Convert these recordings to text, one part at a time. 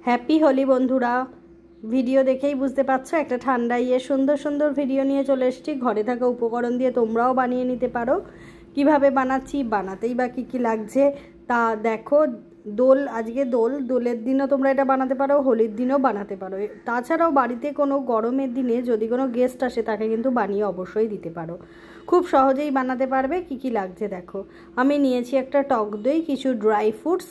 Happy Holi বন্ধুরা। Video দেখেই বুঝতে পারছো একটা ঠান্ডা সুন্দর সুন্দর ভিডিও নিয়ে চলে এসেছি। ঘরে থাকা উপকরণ দিয়ে তোমরাও বানিয়ে নিতে পারো। কিভাবে বানাচ্ছি, বানাতেই বা কী লাগছে তা দেখো। আজকে দোলের দিনও তোমরা এটা বানাতে পারো, হোলির দিনও বানাতে পারো। তাছাড়াও বাড়িতে কোনো গরমের দিনে যদি কোনো গেস্ট আসে তাকে কিন্তু বানিয়ে অবশ্যই দিতে পারো। খুব সহজেই বানাতে পারবে। কি লাগছে দেখো। আমি নিয়েছি একটা টক দই, কিছু ড্রাই ফ্রুটস,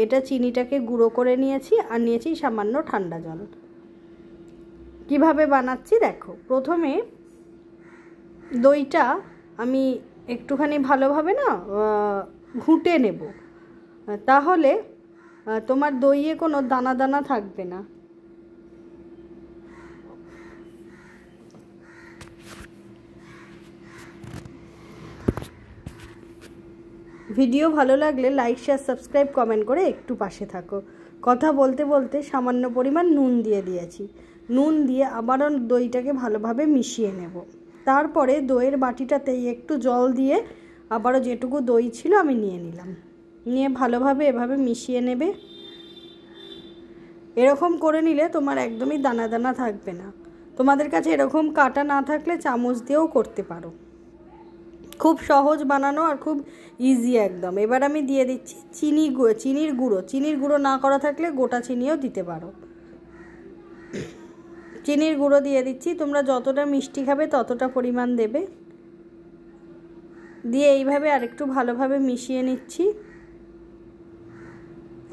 এটা চিনিটাকে গুঁড়ো করে নিয়েছি, আর নিয়েছি সামান্য ঠান্ডা জল। কিভাবে বানাচ্ছি দেখো। প্রথমে দইটা আমি একটুখানি ভালোভাবে ঘুঁটে নেব, তাহলে তোমার দইয়ে কোনো দানা দানা থাকবে না। ভিডিও ভালো লাগলে লাইক, শেয়ার, সাবস্ক্রাইব, কমেন্ট করে একটু পাশে থাকো। কথা বলতে বলতে সামান্য পরিমাণ নুন দিয়ে দিয়েছি। নুন দিয়ে আবারও দইটাকে ভালোভাবে মিশিয়ে নেব। তারপরে দইয়ের বাটিটাতেই একটু জল দিয়ে আবারও যেটুকু দই ছিল আমি নিয়ে নিলাম। নিয়ে ভালোভাবে এভাবে মিশিয়ে নেবে। এরকম করে নিলে তোমার একদমই দানা দানা থাকবে না। তোমাদের কাছে এরকম কাটা না থাকলে চামচ দিয়েও করতে পারো। খুব সহজ বানানো আর খুব ইজি একদম। এবার আমি দিয়ে দিচ্ছি চিনির গুঁড়ো না করা থাকলে গোটা চিনিও দিতে পারো। চিনির গুঁড়ো দিয়ে দিচ্ছি। তোমরা যতটা মিষ্টি খাবে ততটা পরিমাণ দেবে। দিয়ে এইভাবে আরেকটু ভালোভাবে মিশিয়ে নিচ্ছি।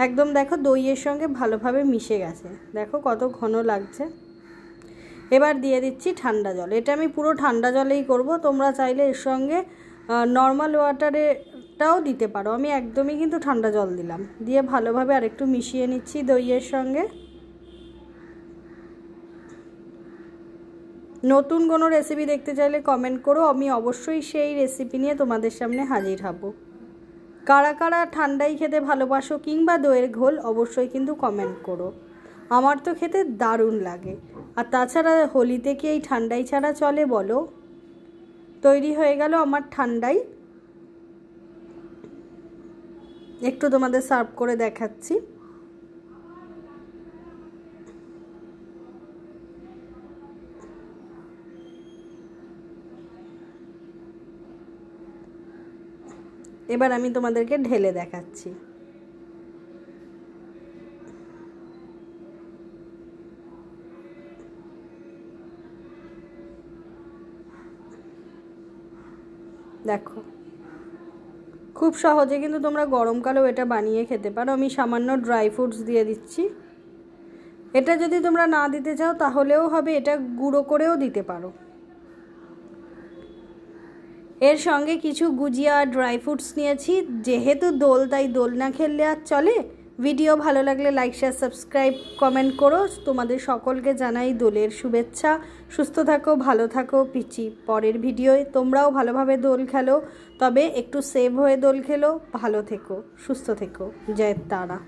একদম দেখো দইয়ের সঙ্গে ভালোভাবে মিশে গেছে। দেখো কত ঘন লাগছে। এবার দিয়ে দিচ্ছি ঠান্ডা জল। এটা আমি পুরো ঠান্ডা জলেই করব। তোমরা চাইলে এর সঙ্গে নর্মাল ওয়াটারটাও দিতে পারো। আমি একদমই কিন্তু ঠান্ডা জল দিলাম। দিয়ে ভালোভাবে আরেকটু মিশিয়ে নিচ্ছি দইয়ের সঙ্গে। নতুন কোনো রেসিপি দেখতে চাইলে কমেন্ট করো, আমি অবশ্যই সেই রেসিপি নিয়ে তোমাদের সামনে হাজির হব। কারা কারা ঠান্ডাই খেতে ভালোবাসো কিংবা দইয়ের ঘোল অবশ্যই কিন্তু কমেন্ট করো। আমার তো খেতে দারুণ লাগে। আর তাছাড়া হোলিতে কি এই ঠান্ডাই ছাড়া চলে বলো? তৈরি হয়ে গেল আমার ঠান্ডাই। একটু তোমাদের সার্ভ করে দেখাচ্ছি। এবার আমি তোমাদেরকে ঢেলে দেখাচ্ছি। দেখো খুব সহজে কিন্তু তোমরা গরমকালেও এটা বানিয়ে খেতে পারো। আমি সামান্য ড্রাই ফ্রুটস দিয়ে দিচ্ছি। এটা যদি তোমরা না দিতে চাও তাহলেও হবে, এটা গুঁড়ো করেও দিতে পারো। এর সঙ্গে কিছু গুজিয়া আর ড্রাই ফ্রুটস নিয়েছি। যেহেতু দোল, তাই দোল না খেললে আর চলে। ভিডিও ভালো লাগলে লাইক, শেয়ার, সাবস্ক্রাইব, কমেন্ট করো। তোমাদের সকলকে জানাই দোলের শুভেচ্ছা। সুস্থ থাকো, ভালো থাকো। পিচি পরের ভিডিওয় তোমরাও ভালোভাবে দোল খেলো, তবে একটু সেভ হয়ে দোল খেলো। ভালো থেকো, সুস্থ থেকো। জয় তারা।